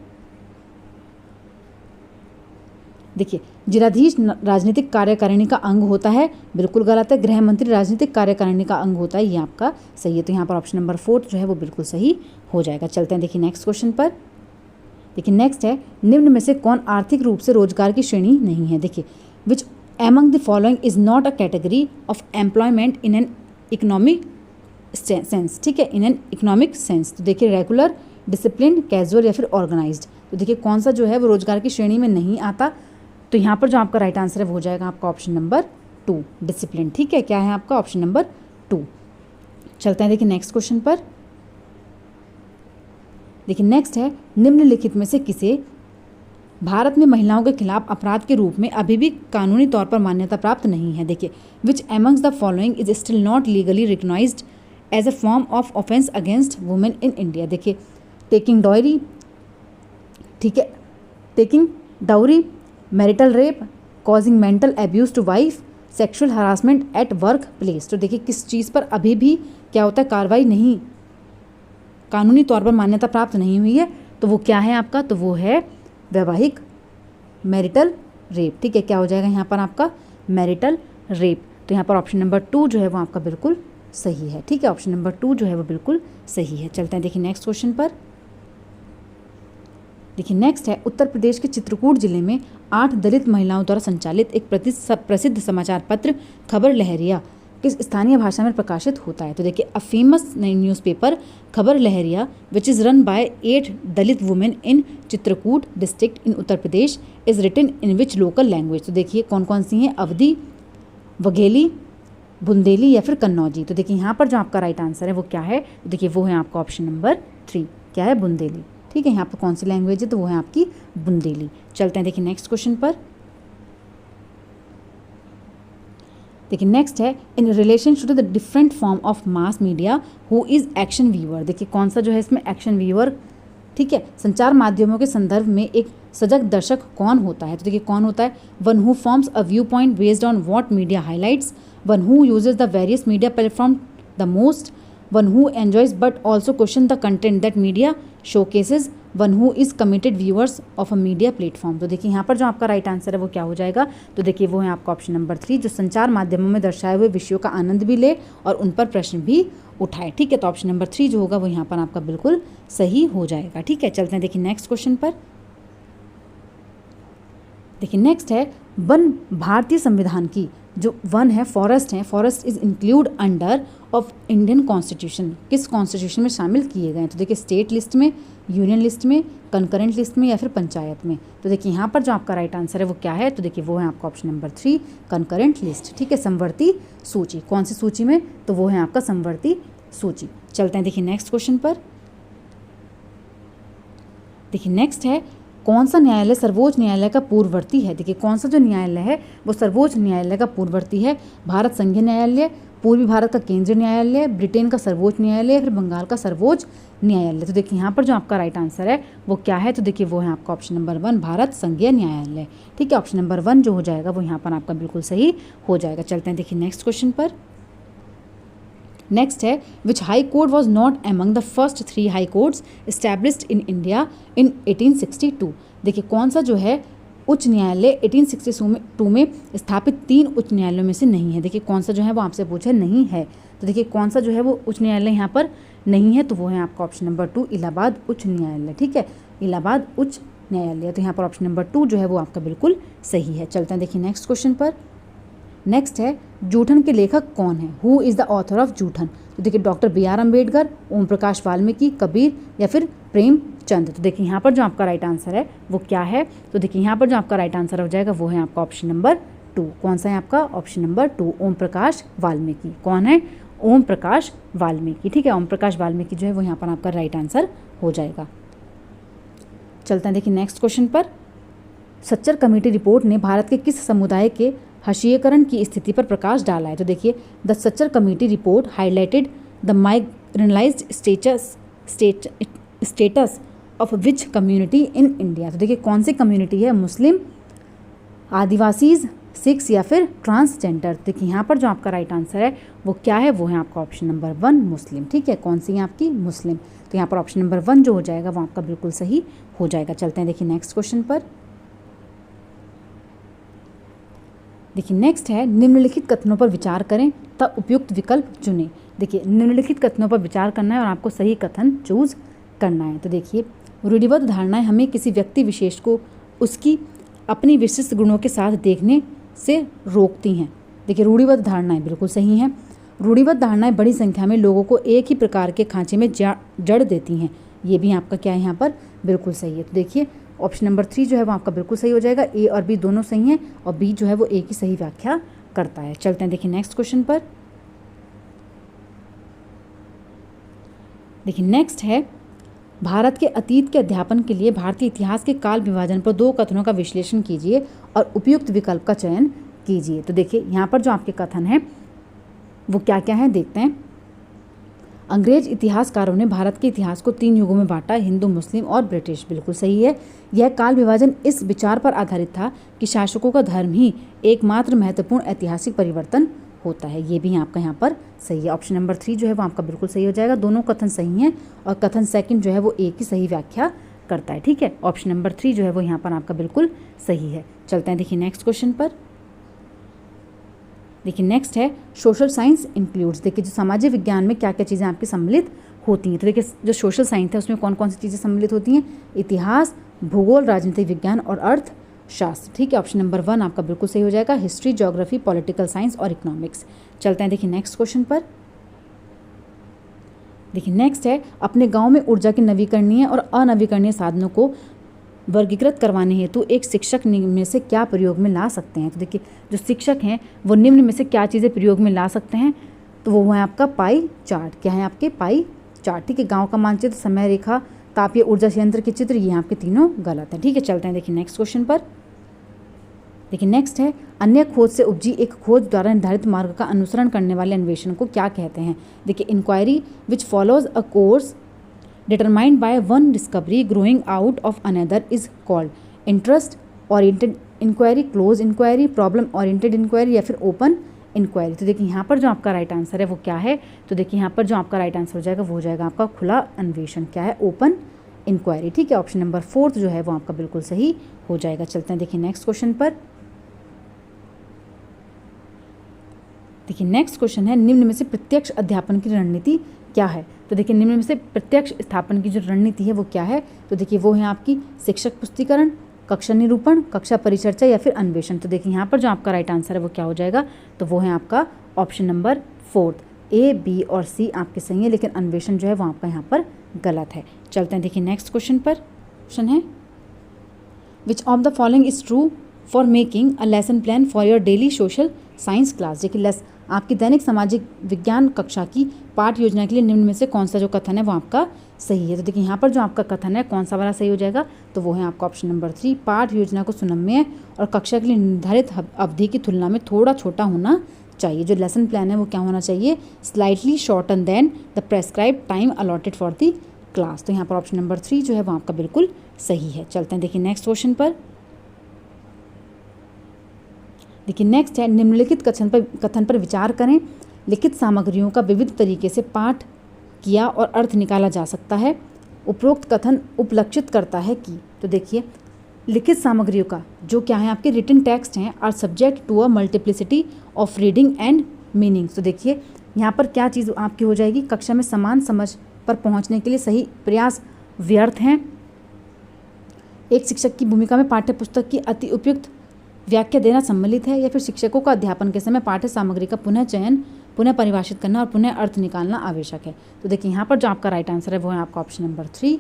देखिए जिलाधीश राजनीतिक कार्यकारिणी का अंग होता है, बिल्कुल गलत है। गृह मंत्री राजनीतिक कार्यकारिणी का अंग होता है, ये आपका सही है। तो यहाँ पर ऑप्शन नंबर 4 जो है वो बिल्कुल सही हो जाएगा। चलते हैं देखिए नेक्स्ट क्वेश्चन पर। देखिए नेक्स्ट है निम्न में से कौन आर्थिक रूप से रोजगार की श्रेणी नहीं है। देखिए which among the following is not a category of employment in an economic sense. ठीक है, इन एन इकोनॉमिक सेंस। तो देखिए रेगुलर, डिसिप्लिन, कैजुअल या फिर ऑर्गेनाइज्ड। तो देखिए कौन सा जो है वो रोजगार की श्रेणी में नहीं आता, तो यहाँ पर जो आपका राइट आंसर है वो हो जाएगा आपका ऑप्शन नंबर 2 डिसिप्लिन। ठीक है, क्या है आपका ऑप्शन नंबर 2। चलते हैं देखिए नेक्स्ट क्वेश्चन पर। देखिए नेक्स्ट है निम्नलिखित में से किसे भारत में महिलाओं के खिलाफ अपराध के रूप में अभी भी कानूनी तौर पर मान्यता प्राप्त नहीं है। देखिए which amongst the following is still not legally recognized as a form of offence against women in India. देखिए टेकिंग डॉयरी, ठीक है, taking dowry, marital rape, causing mental abuse to wife, sexual harassment at work place. तो देखिए किस चीज़ पर अभी भी क्या होता है कार्रवाई नहीं, कानूनी तौर पर मान्यता प्राप्त नहीं हुई है, तो वो क्या है आपका, तो वो है वैवाहिक मैरिटल रेप। ठीक है, क्या हो जाएगा यहाँ पर आपका मैरिटल रेप। तो यहाँ पर ऑप्शन नंबर 2 जो है वो आपका बिल्कुल सही है। ठीक है, ऑप्शन नंबर 2 जो है वो बिल्कुल सही है। चलते हैं देखिए नेक्स्ट क्वेश्चन पर। देखिए नेक्स्ट है उत्तर प्रदेश के चित्रकूट जिले में 8 दलित महिलाओं द्वारा संचालित एक प्रसिद्ध समाचार पत्र खबर लहरिया किस स्थानीय भाषा में प्रकाशित होता है। तो देखिए अ famous newspaper Khabar Lahariya which is run by 8 Dalit women in Chitrakoot district in Uttar Pradesh is written in which local language. तो देखिए कौन कौन सी हैं, अवधी, वघेली, बुंदेली या फिर कन्नौजी। तो देखिए यहाँ पर जो आपका राइट आंसर है वो क्या है, तो देखिए वो है आपका ऑप्शन नंबर 3, क्या है बुंदेली। ठीक है, यहाँ पर कौन सी लैंग्वेज है, तो वो है आपकी बुंदेली। चलते हैं देखिए नेक्स्ट क्वेश्चन पर। देखिए नेक्स्ट है in relation to the different form of mass media who is action viewer. देखिए कौन सा जो है इसमें एक्शन व्यूअर, ठीक है, संचार माध्यमों के संदर्भ में एक सजग दर्शक कौन होता है। तो देखिए कौन होता है, one who forms a view point based on what media highlights, one who uses the various media platform the most, one who enjoys but also question the content that media showcases, one who is committed viewers of a media platform। तो देखिए यहाँ पर जो आपका right answer है वो क्या हो जाएगा, तो देखिए वो है आपका ऑप्शन नंबर 3 जो संचार माध्यमों में दर्शाए हुए विषयों का आनंद भी ले और उन पर प्रश्न भी उठाए। ठीक है, तो ऑप्शन नंबर 3 जो होगा वो यहाँ पर आपका बिल्कुल सही हो जाएगा। ठीक है, चलते हैं देखिए नेक्स्ट क्वेश्चन पर। देखिए नेक्स्ट है वन भारतीय संविधान की जो वन है फॉरेस्ट है, forest is include under of Indian constitution, किस कॉन्स्टिट्यूशन में शामिल किए गए हैं। तो देखिए स्टेट लिस्ट में, यूनियन लिस्ट में, कंकरेंट लिस्ट में या फिर पंचायत में। तो देखिए यहाँ पर जो आपका राइट आंसर है वो क्या है, तो देखिए वो है आपका ऑप्शन नंबर 3 कंकरेंट लिस्ट। ठीक है, समवर्ती सूची, कौन सी सूची में, तो वो है आपका समवर्ती सूची। चलते हैं देखिए नेक्स्ट क्वेश्चन पर। देखिए नेक्स्ट है कौन सा न्यायालय सर्वोच्च न्यायालय का पूर्ववर्ती है। देखिए कौन सा जो न्यायालय है वो सर्वोच्च न्यायालय का पूर्ववर्ती है, भारत संघीय न्यायालय, पूर्वी भारत का केंद्रीय न्यायालय, ब्रिटेन का सर्वोच्च न्यायालय, फिर बंगाल का सर्वोच्च न्यायालय। तो देखिए यहाँ पर जो आपका राइट आंसर है वो क्या है, तो देखिए वो है आपका ऑप्शन नंबर 1 भारत संघीय न्यायालय। ठीक है, ऑप्शन नंबर 1 जो हो जाएगा वो यहाँ पर आपका बिल्कुल सही हो जाएगा। चलते हैं देखिए नेक्स्ट क्वेश्चन पर। नेक्स्ट है which high court was not among the first 3 high courts established in India in 1862। देखिए कौन सा जो है उच्च न्यायालय 1862 में स्थापित 3 उच्च न्यायालयों में से नहीं है। देखिए कौन सा जो है वो आपसे पूछा नहीं है, तो देखिए कौन सा जो है वो उच्च न्यायालय यहाँ पर नहीं है, तो वो है आपका ऑप्शन नंबर 2 इलाहाबाद उच्च न्यायालय। ठीक है, इलाहाबाद उच्च न्यायालय, तो यहाँ पर ऑप्शन नंबर 2 जो है वो आपका बिल्कुल सही है। चलते हैं देखिए नेक्स्ट क्वेश्चन पर। नेक्स्ट है जूठन के लेखक कौन है, who is the author of Joothan. तो देखिए डॉक्टर बी.आर. अम्बेडकर, ओम प्रकाश वाल्मीकि, कबीर या फिर प्रेमचंद। तो देखिए यहाँ पर जो आपका राइट आंसर है वो क्या है, तो देखिए यहाँ पर जो आपका राइट आंसर हो जाएगा वो है आपका ऑप्शन नंबर 2। कौन सा है आपका ऑप्शन नंबर 2, ओम प्रकाश वाल्मीकि। कौन है, ओम प्रकाश वाल्मीकि। ठीक है, ओम प्रकाश वाल्मीकि जो है वो यहाँ पर आपका राइट आंसर हो जाएगा। चलते हैं देखिए नेक्स्ट क्वेश्चन पर। सच्चर कमेटी रिपोर्ट ने भारत के किस समुदाय के हशीकरण की स्थिति पर प्रकाश डाला है। तो देखिए the Sachar committee report highlighted the marginalised status of which community in India. तो देखिए कौन सी कम्युनिटी है, मुस्लिम, आदिवासीज, सिख्स या फिर ट्रांसजेंडर। देखिए यहाँ पर जो आपका राइट आंसर है वो क्या है, वो है आपका ऑप्शन नंबर 1 मुस्लिम। ठीक है, कौन सी है आपकी, मुस्लिम। तो यहाँ पर ऑप्शन नंबर 1 जो हो जाएगा वो आपका बिल्कुल सही हो जाएगा। चलते हैं देखिए नेक्स्ट क्वेश्चन पर। देखिए नेक्स्ट है निम्नलिखित कथनों पर विचार करें तब उपयुक्त विकल्प चुनें। देखिए निम्नलिखित कथनों पर विचार करना है और आपको सही कथन चूज करना है। तो देखिए रूढ़िबद्ध धारणाएं हमें किसी व्यक्ति विशेष को उसकी अपनी विशिष्ट गुणों के साथ देखने से रोकती हैं। देखिए रूढ़िबद्ध धारणाएं बिल्कुल सही हैं। रूढ़िबद्ध धारणाएं बड़ी संख्या में लोगों को एक ही प्रकार के खांचे में जड़ देती हैं। ये भी आपका क्या है यहाँ पर बिल्कुल सही है। तो देखिए ऑप्शन नंबर 3 जो है वो आपका बिल्कुल सही हो जाएगा। ए और बी दोनों सही हैं और बी जो है वो ए की सही व्याख्या करता है। चलते हैं देखिए नेक्स्ट क्वेश्चन पर। देखिए नेक्स्ट है भारत के अतीत के अध्यापन के लिए भारतीय इतिहास के काल विभाजन पर 2 कथनों का विश्लेषण कीजिए और उपयुक्त विकल्प का चयन कीजिए। तो देखिए यहाँ पर जो आपके कथन है वो क्या क्या है देखते हैं। अंग्रेज इतिहासकारों ने भारत के इतिहास को 3 युगों में बांटा, हिंदू, मुस्लिम और ब्रिटिश। बिल्कुल सही है। यह काल विभाजन इस विचार पर आधारित था कि शासकों का धर्म ही एकमात्र महत्वपूर्ण ऐतिहासिक परिवर्तन होता है। ये भी आपका यहाँ पर सही है। ऑप्शन नंबर 3 जो है वो आपका बिल्कुल सही हो जाएगा। दोनों कथन सही हैं और कथन सेकंड जो है वो एक ही सही व्याख्या करता है। ठीक है, ऑप्शन नंबर 3 जो है वो यहाँ पर आपका बिल्कुल सही है। चलते हैं देखिए नेक्स्ट क्वेश्चन पर। देखिए नेक्स्ट है सोशल साइंस इंक्लूड्स। देखिए जो सामाजिक विज्ञान में क्या क्या चीज़ें आपकी सम्मिलित होती हैं। तो देखिए जो सोशल साइंस है उसमें कौन कौन सी चीज़ें सम्मिलित होती हैं, इतिहास, भूगोल, राजनीतिक विज्ञान और अर्थशास्त्र। ठीक है, ऑप्शन नंबर 1 आपका बिल्कुल सही हो जाएगा। हिस्ट्री, ज्योग्राफी, पॉलिटिकल साइंस और इकोनॉमिक्स। चलते हैं देखिए नेक्स्ट क्वेश्चन पर। देखिए नेक्स्ट है अपने गाँव में ऊर्जा के नवीकरणीय और अनवीकरणीय साधनों को वर्गीकृत करवाने हेतु एक शिक्षक निम्न में से क्या प्रयोग में ला सकते हैं। तो देखिए जो शिक्षक हैं वो निम्न में से क्या चीज़ें प्रयोग में ला सकते हैं, तो वो है आपका पाई चार्ट। क्या है आपके पाई चार्ट। ठीक है, गांव का मानचित्र, समय रेखा, तापीय ऊर्जा संयंत्र के चित्र, ये आपके तीनों गलत है। ठीक है, चलते हैं देखिए नेक्स्ट क्वेश्चन पर। देखिए नेक्स्ट है अन्य खोज से उपजी एक खोज द्वारा निर्धारित मार्ग का अनुसरण करने वाले अन्वेषण को क्या कहते हैं। देखिए inquiry which follows a course determined by one discovery growing out of another is called interest oriented inquiry, close inquiry, problem oriented inquiry या फिर open inquiry। तो देखिए यहाँ पर जो आपका राइट आंसर है वो क्या है, तो देखिए यहाँ पर जो आपका राइट आंसर हो जाएगा वो हो जाएगा आपका खुला अन्वेषण। क्या है, ओपन इंक्वायरी। ठीक है, ऑप्शन नंबर 4 जो है वो आपका बिल्कुल सही हो जाएगा। चलते हैं देखिए नेक्स्ट क्वेश्चन पर। देखिए नेक्स्ट क्वेश्चन है निम्न में से प्रत्यक्ष अध्यापन की रणनीति क्या है। तो देखिए निम्न में से प्रत्यक्ष स्थापन की जो रणनीति है वो क्या है, तो देखिए वो है आपकी शिक्षक पुष्टिकरण, कक्षा निरूपण, कक्षा परिचर्चा या फिर अन्वेषण। तो देखिए यहाँ पर जो आपका राइट आंसर है वो क्या हो जाएगा, तो वो है आपका ऑप्शन नंबर 4। ए, बी और सी आपके सही है, लेकिन अन्वेषण जो है वो आपका यहाँ पर गलत है। चलते हैं देखिए नेक्स्ट क्वेश्चन पर। क्वेश्चन है विच of the following is true for making a lesson plan for your daily social science class. देखिए आपकी दैनिक सामाजिक विज्ञान कक्षा की पाठ योजना के लिए निम्न में से कौन सा जो कथन है वो आपका सही है। तो देखिए यहाँ पर जो आपका कथन है कौन सा वाला सही हो जाएगा, तो वो है आपका ऑप्शन नंबर 3। पाठ योजना को सुनम्य और कक्षा के लिए निर्धारित अवधि की तुलना में थोड़ा छोटा होना चाहिए। जो लेसन प्लान है वो क्या होना चाहिए, slightly shorter than the prescribed time allotted for the class. तो यहाँ पर ऑप्शन नंबर 3 जो है वो आपका बिल्कुल सही है। चलते हैं देखिए नेक्स्ट क्वेश्चन पर। देखिए नेक्स्ट है निम्नलिखित कथन पर विचार करें। लिखित सामग्रियों का विविध तरीके से पाठ किया और अर्थ निकाला जा सकता है। उपरोक्त कथन उपलक्षित करता है कि, तो देखिए लिखित सामग्रियों का जो क्या है आपके रिटन टेक्स्ट हैं are subject to a multiplicity of reading and meaning. तो देखिए यहाँ पर क्या चीज़ आपकी हो जाएगी, कक्षा में समान समझ पर पहुँचने के लिए सही प्रयास व्यर्थ हैं। एक शिक्षक की भूमिका में पाठ्य पुस्तक की अति उपयुक्त व्याख्या देना सम्मिलित है, या फिर शिक्षकों का अध्यापन के समय पाठ्य सामग्री का पुनः चयन, पुनः परिभाषित करना और पुनः अर्थ निकालना आवश्यक है। तो देखिए यहाँ पर जो आपका राइट आंसर है वो है आपका ऑप्शन नंबर 3,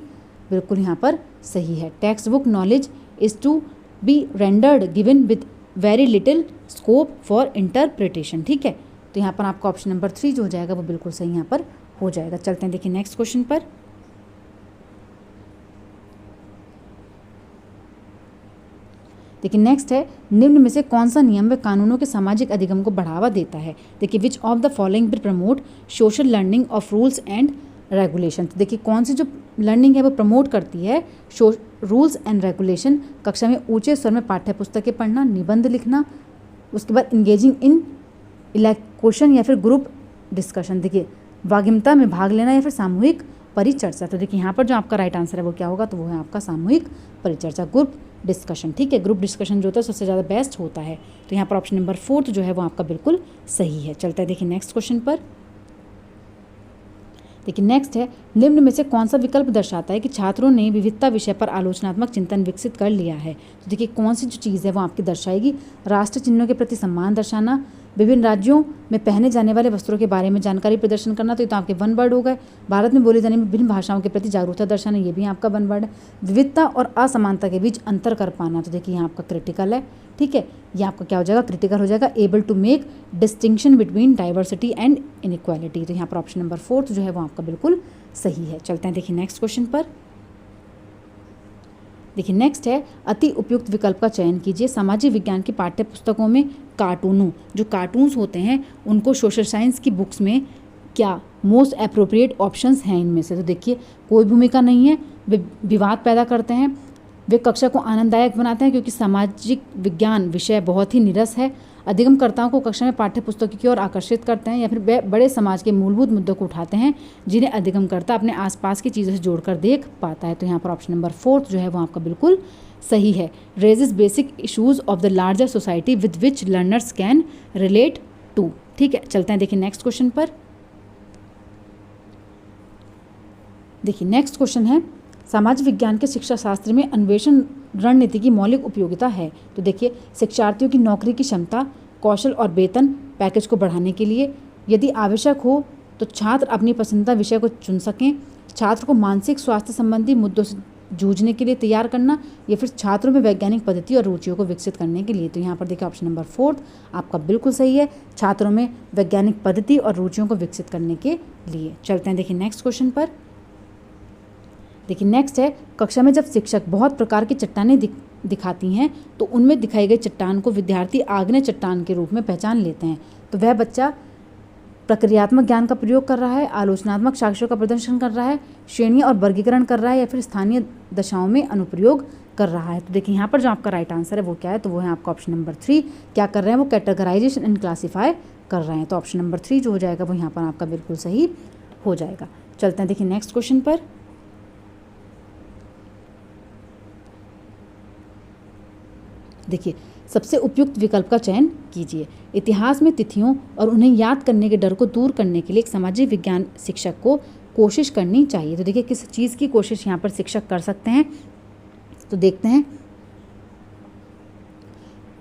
बिल्कुल यहाँ पर सही है। Text book knowledge is to be rendered given with very little scope for interpretation. ठीक है, तो यहाँ पर आपका ऑप्शन नंबर 3 जो हो जाएगा वो बिल्कुल सही यहाँ पर हो जाएगा। चलते हैं देखिए नेक्स्ट क्वेश्चन पर। देखिए नेक्स्ट है, निम्न में से कौन सा नियम व कानूनों के सामाजिक अधिगम को बढ़ावा देता है। देखिए विच of the following will promote social learning of rules and regulation. तो देखिए कौन सी जो लर्निंग है वो प्रमोट करती है रूल्स एंड रेगुलेशन। कक्षा में ऊंचे स्वर में पाठ्य पुस्तकें पढ़ना, निबंध लिखना, उसके बाद इंगेजिंग इन इलेक्शन या फिर ग्रुप डिस्कशन। देखिए वाग्मिता में भाग लेना या फिर सामूहिक परिचर्चा। तो देखिए यहाँ पर जो आपका राइट आंसर है वो क्या होगा, तो वो है आपका सामूहिक परिचर्चा, ग्रुप डिस्कशन। ठीक है, ग्रुप डिस्कशन जो होता है सबसे ज़्यादा बेस्ट होता है। तो यहाँ पर ऑप्शन नंबर 4 जो है वो आपका बिल्कुल सही है। चलता है देखिए नेक्स्ट क्वेश्चन पर। देखिए नेक्स्ट है, निम्न में से कौन सा विकल्प दर्शाता है कि छात्रों ने विविधता विषय पर आलोचनात्मक चिंतन विकसित कर लिया है। तो देखिए कौन सी जो चीज़ है वो आपकी दर्शाएगी, राष्ट्र चिन्हों के प्रति सम्मान दर्शाना, विभिन्न राज्यों में पहने जाने वाले वस्त्रों के बारे में जानकारी प्रदर्शन करना, तो ये तो आपके 1 वर्ड हो गए। भारत में बोली जाने में विभिन्न भाषाओं के प्रति जागरूकता दर्शाना, ये भी आपका 1 वर्ड है। विविधता और असमानता के बीच अंतर कर पाना, तो देखिए यहाँ आपका क्रिटिकल है। ठीक है, ये आपका क्या हो जाएगा, क्रिटिकल हो जाएगा। Able to make distinction between diversity and inequality. तो यहाँ पर ऑप्शन नंबर 4 जो है वो आपका बिल्कुल सही है। चलते हैं देखिए नेक्स्ट क्वेश्चन पर। देखिए नेक्स्ट है, अति उपयुक्त विकल्प का चयन कीजिए। सामाजिक विज्ञान की पाठ्य पुस्तकों में कार्टूनों जो कार्टून्स होते हैं उनको सोशल साइंस की बुक्स में क्या मोस्ट अप्रोप्रिएट ऑप्शंस हैं इनमें से। तो देखिए कोई भूमिका नहीं है, वे विवाद पैदा करते हैं, वे कक्षा को आनंददायक बनाते हैं क्योंकि सामाजिक विज्ञान विषय बहुत ही निरस है, अधिगमकर्ताओं को कक्षा में पाठ्य पुस्तकों की ओर आकर्षित करते हैं, या फिर वे बड़े समाज के मूलभूत मुद्दों को उठाते हैं जिन्हें अधिगमकर्ता अपने आसपास की चीज़ों से जोड़कर देख पाता है। तो यहाँ पर ऑप्शन नंबर 4 जो है वो आपका बिल्कुल सही है। Raises basic issues of the larger society with which learners can relate to. ठीक है, चलते हैं देखिए नेक्स्ट क्वेश्चन पर। देखिए नेक्स्ट क्वेश्चन है, सामाजिक विज्ञान के शिक्षा शास्त्र में अन्वेषण रणनीति की मौलिक उपयोगिता है। तो देखिए शिक्षार्थियों की नौकरी की क्षमता, कौशल और वेतन पैकेज को बढ़ाने के लिए यदि आवश्यक हो तो छात्र अपनी पसंदीदा विषय को चुन सकें, छात्र को मानसिक स्वास्थ्य संबंधी मुद्दों से जूझने के लिए तैयार करना, या फिर छात्रों में वैज्ञानिक पद्धति और रुचियों को विकसित करने के लिए। तो यहाँ पर देखिए ऑप्शन नंबर 4 आपका बिल्कुल सही है, छात्रों में वैज्ञानिक पद्धति और रुचियों को विकसित करने के लिए। चलते हैं देखिए नेक्स्ट क्वेश्चन पर। देखिए नेक्स्ट है, कक्षा में जब शिक्षक बहुत प्रकार की चट्टानें दिखाती हैं तो उनमें दिखाई गई चट्टान को विद्यार्थी आग्नेय चट्टान के रूप में पहचान लेते हैं। तो वह बच्चा प्रक्रियात्मक ज्ञान का प्रयोग कर रहा है, आलोचनात्मक साक्ष्यों का प्रदर्शन कर रहा है, श्रेणियाँ और वर्गीकरण कर रहा है, या फिर स्थानीय दशाओं में अनुप्रयोग कर रहा है। तो देखिए यहाँ पर जो आपका राइट आंसर है वो क्या है, तो वो है आपका ऑप्शन नंबर 3। क्या कर रहे हैं वो, कैटेगराइजेशन एंड क्लासीफाई कर रहे हैं। तो ऑप्शन नंबर 3 जो हो जाएगा वो यहाँ पर आपका बिल्कुल सही हो जाएगा। चलते हैं देखिए नेक्स्ट क्वेश्चन पर। देखिए सबसे उपयुक्त विकल्प का चयन कीजिए। इतिहास में तिथियों और उन्हें याद करने के डर को दूर करने के लिए एक सामाजिक विज्ञान शिक्षक को कोशिश करनी चाहिए। तो देखिए किस चीज़ की कोशिश यहाँ पर शिक्षक कर सकते हैं, तो देखते हैं।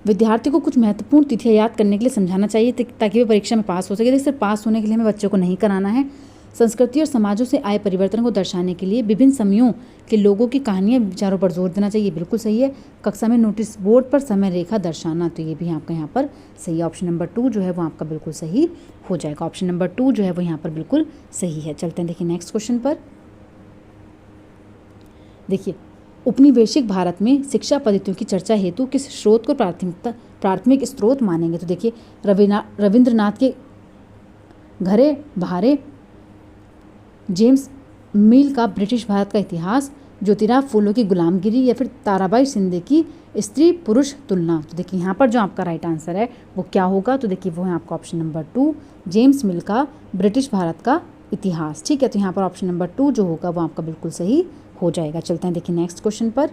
विद्यार्थी को कुछ महत्वपूर्ण तिथियां याद करने के लिए समझाना चाहिए ताकि वे परीक्षा में पास हो सके। सिर्फ पास होने के लिए हमें बच्चों को नहीं कराना है। संस्कृति और समाजों से आए परिवर्तन को दर्शाने के लिए विभिन्न समयों के लोगों की कहानियां विचारों पर जोर देना चाहिए, बिल्कुल सही है। कक्षा में नोटिस बोर्ड पर समय रेखा दर्शाना, तो ये भी आपका यहाँ पर सही है। ऑप्शन नंबर 2 जो है वो आपका बिल्कुल सही हो जाएगा। ऑप्शन नंबर 2 जो है वो यहाँ पर बिल्कुल सही है। चलते हैं देखिए नेक्स्ट क्वेश्चन पर। देखिए उपनिवेशिक भारत में शिक्षा पद्धतियों की चर्चा हेतु किस स्रोत को प्राथमिक स्रोत मानेंगे। तो देखिए रविंद्रनाथ के घरे बहारे, जेम्स मिल का ब्रिटिश भारत का इतिहास, ज्योतिराव फूलों की गुलामगिरी, या फिर ताराबाई शिंदे की स्त्री पुरुष तुलना। तो देखिए यहाँ पर जो आपका राइट आंसर है वो क्या होगा, तो देखिए वो है आपका ऑप्शन नंबर 2 जेम्स मिल का ब्रिटिश भारत का इतिहास। ठीक है, तो यहाँ पर ऑप्शन नंबर 2 जो होगा वो आपका बिल्कुल सही हो जाएगा। चलते हैं देखिए नेक्स्ट क्वेश्चन पर।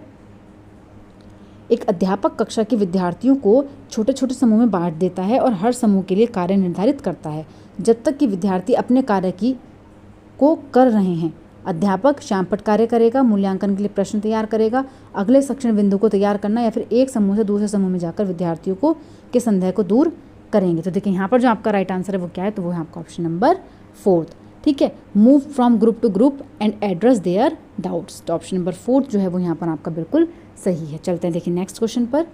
एक अध्यापक कक्षा के विद्यार्थियों को छोटे छोटे समूह में बांट देता है और हर समूह के लिए कार्य निर्धारित करता है जब तक कि विद्यार्थी अपने कार्य को कर रहे हैं। अध्यापक शामपट कार्य करेगा, मूल्यांकन के लिए प्रश्न तैयार करेगा, अगले शिक्षण बिंदु को तैयार करना या फिर एक समूह से दूसरे समूह में जाकर विद्यार्थियों को के संदेह को दूर करेंगे। तो देखिए यहाँ पर जो आपका राइट आंसर है वो क्या है, तो वो है आपका ऑप्शन नंबर 4। ठीक है, move from group to group and address their doubts. तो ऑप्शन नंबर 4 जो है वो यहाँ पर आपका बिल्कुल सही है। चलते हैं देखिए नेक्स्ट क्वेश्चन पर।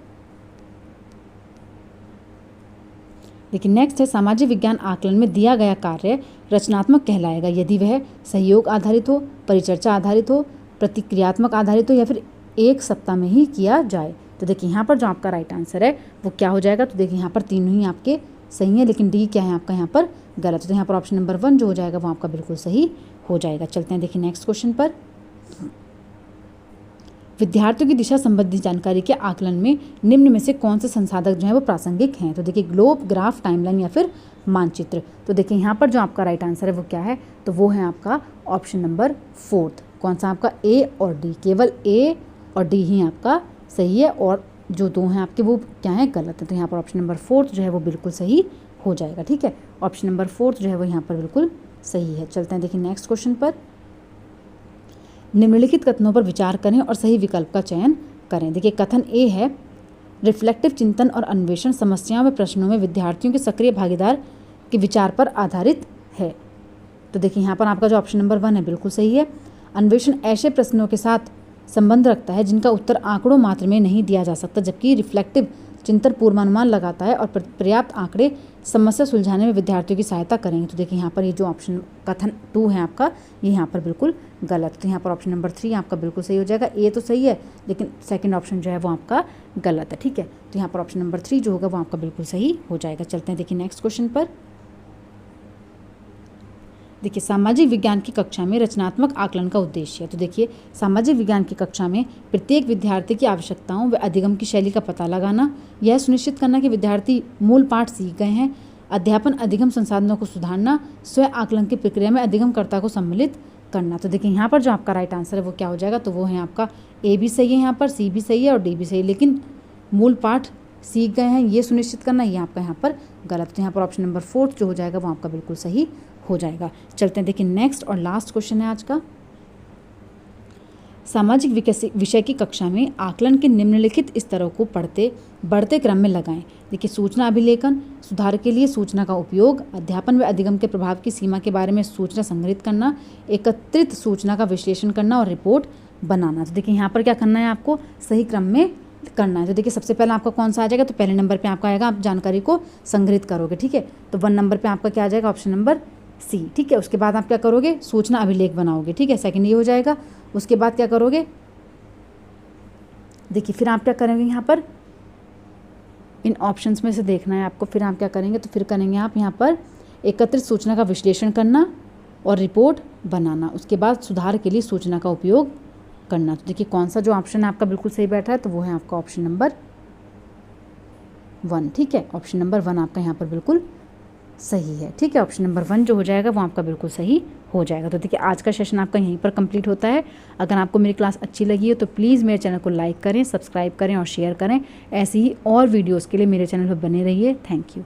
देखिए नेक्स्ट है, सामाजिक विज्ञान आकलन में दिया गया कार्य रचनात्मक कहलाएगा यदि वह सहयोग आधारित हो, परिचर्चा आधारित हो, प्रतिक्रियात्मक आधारित हो या फिर एक सप्ताह में ही किया जाए। तो देखिए यहाँ पर जो आपका राइट आंसर है वो क्या हो जाएगा, तो देखिए यहाँ पर तीनों ही आपके सही है, लेकिन डी क्या है आपका यहाँ पर गलत है। तो यहाँ पर ऑप्शन नंबर 1 जो हो जाएगा वो आपका बिल्कुल सही हो जाएगा। चलते हैं देखिए नेक्स्ट क्वेश्चन पर। विद्यार्थियों की दिशा संबंधी जानकारी के आकलन में निम्न में से कौन से संसाधक जो है वो प्रासंगिक हैं। तो देखिए ग्लोब, ग्राफ, टाइमलाइन या फिर मानचित्र। तो देखिए यहाँ पर जो आपका राइट आंसर है वो क्या है, तो वो है आपका ऑप्शन नंबर 4। कौन सा आपका ए और डी, केवल ए और डी ही आपका सही है और जो 2 हैं आपके वो क्या है, गलत है। तो यहाँ पर ऑप्शन नंबर 4 जो है वो बिल्कुल सही हो जाएगा। ठीक है, ऑप्शन नंबर 4 जो है वो यहाँ पर बिल्कुल सही है। चलते हैं देखिए नेक्स्ट क्वेश्चन पर। निम्नलिखित कथनों पर विचार करें और सही विकल्प का चयन करें। देखिए कथन ए है, रिफ्लेक्टिव चिंतन और अन्वेषण समस्याओं व प्रश्नों में विद्यार्थियों के सक्रिय भागीदार के विचार पर आधारित है। तो देखिए यहाँ पर आपका जो ऑप्शन नंबर 1 है बिल्कुल सही है। अन्वेषण ऐसे प्रश्नों के साथ संबंध रखता है जिनका उत्तर आंकड़ों मात्र में नहीं दिया जा सकता, जबकि रिफ्लेक्टिव चिंतन पूर्वानुमान लगाता है और पर्याप्त आंकड़े समस्या सुलझाने में विद्यार्थियों की सहायता करेंगे। तो देखिए यहाँ पर ये जो ऑप्शन कथन 2 है आपका, ये यहाँ पर बिल्कुल गलत। तो यहाँ पर ऑप्शन नंबर 3 आपका बिल्कुल सही हो जाएगा। ए तो सही है लेकिन सेकंड ऑप्शन जो है वो आपका गलत है। ठीक है, तो यहाँ पर ऑप्शन नंबर 3 जो होगा वो आपका बिल्कुल सही हो जाएगा। चलते हैं देखिए नेक्स्ट क्वेश्चन पर। देखिए सामाजिक विज्ञान की कक्षा में रचनात्मक आकलन का उद्देश्य है। तो देखिए सामाजिक विज्ञान की कक्षा में प्रत्येक विद्यार्थी की आवश्यकताओं व अधिगम की शैली का पता लगाना, यह सुनिश्चित करना कि विद्यार्थी मूल पाठ सीख गए हैं, अध्यापन अधिगम संसाधनों को सुधारना, स्वयं आकलन की प्रक्रिया में अधिगमकर्ता को सम्मिलित करना। तो देखिए यहाँ पर जो आपका राइट आंसर है वो क्या हो जाएगा, तो वो है आपका ए भी सही है, यहाँ पर सी भी सही है और डी भी सही है, लेकिन मूल पाठ सीख गए हैं ये सुनिश्चित करना ये आपका यहाँ पर गलत। तो यहाँ पर ऑप्शन नंबर 4 जो हो जाएगा वो आपका बिल्कुल सही हो जाएगा। चलते हैं देखिए नेक्स्ट और लास्ट क्वेश्चन है आज का। सामाजिक विषय की कक्षा में आकलन के निम्नलिखित स्तरों को बढ़ते क्रम में लगाएं। देखिए सूचना अभिलेखन, सुधार के लिए सूचना का उपयोग, अध्यापन व अधिगम के प्रभाव की सीमा के बारे में सूचना संग्रहित करना, एकत्रित सूचना का विश्लेषण करना और रिपोर्ट बनाना। तो देखिए यहाँ पर क्या करना है, आपको सही क्रम में करना है। तो देखिए सबसे पहले आपका कौन सा आ जाएगा, तो पहले नंबर पे आपका आएगा, आप जानकारी को संग्रहित करोगे। ठीक है, तो 1 नंबर पे आपका क्या आ जाएगा, ऑप्शन नंबर सी। ठीक है, उसके बाद आप क्या करोगे, सूचना अभिलेख बनाओगे। ठीक है, सेकंड ये हो जाएगा। उसके बाद क्या करोगे, देखिए फिर आप क्या करेंगे, यहाँ पर इन ऑप्शंस में से देखना है आपको। फिर आप क्या करेंगे, तो फिर करेंगे आप यहाँ पर एकत्रित सूचना का विश्लेषण करना और रिपोर्ट बनाना। उसके बाद सुधार के लिए सूचना का उपयोग करना। तो देखिए कौन सा जो ऑप्शन है आपका बिल्कुल सही बैठा है, तो वो है आपका ऑप्शन नंबर 1। ठीक है, ऑप्शन नंबर 1 आपका यहाँ पर बिल्कुल सही है। ठीक है, ऑप्शन नंबर 1 जो हो जाएगा वो आपका बिल्कुल सही हो जाएगा। तो देखिए आज का सेशन आपका यहीं पर कंप्लीट होता है। अगर आपको मेरी क्लास अच्छी लगी हो तो प्लीज़ मेरे चैनल को लाइक करें, सब्सक्राइब करें और शेयर करें। ऐसी ही और वीडियोज़ के लिए मेरे चैनल पर बने रहिए। Thank you.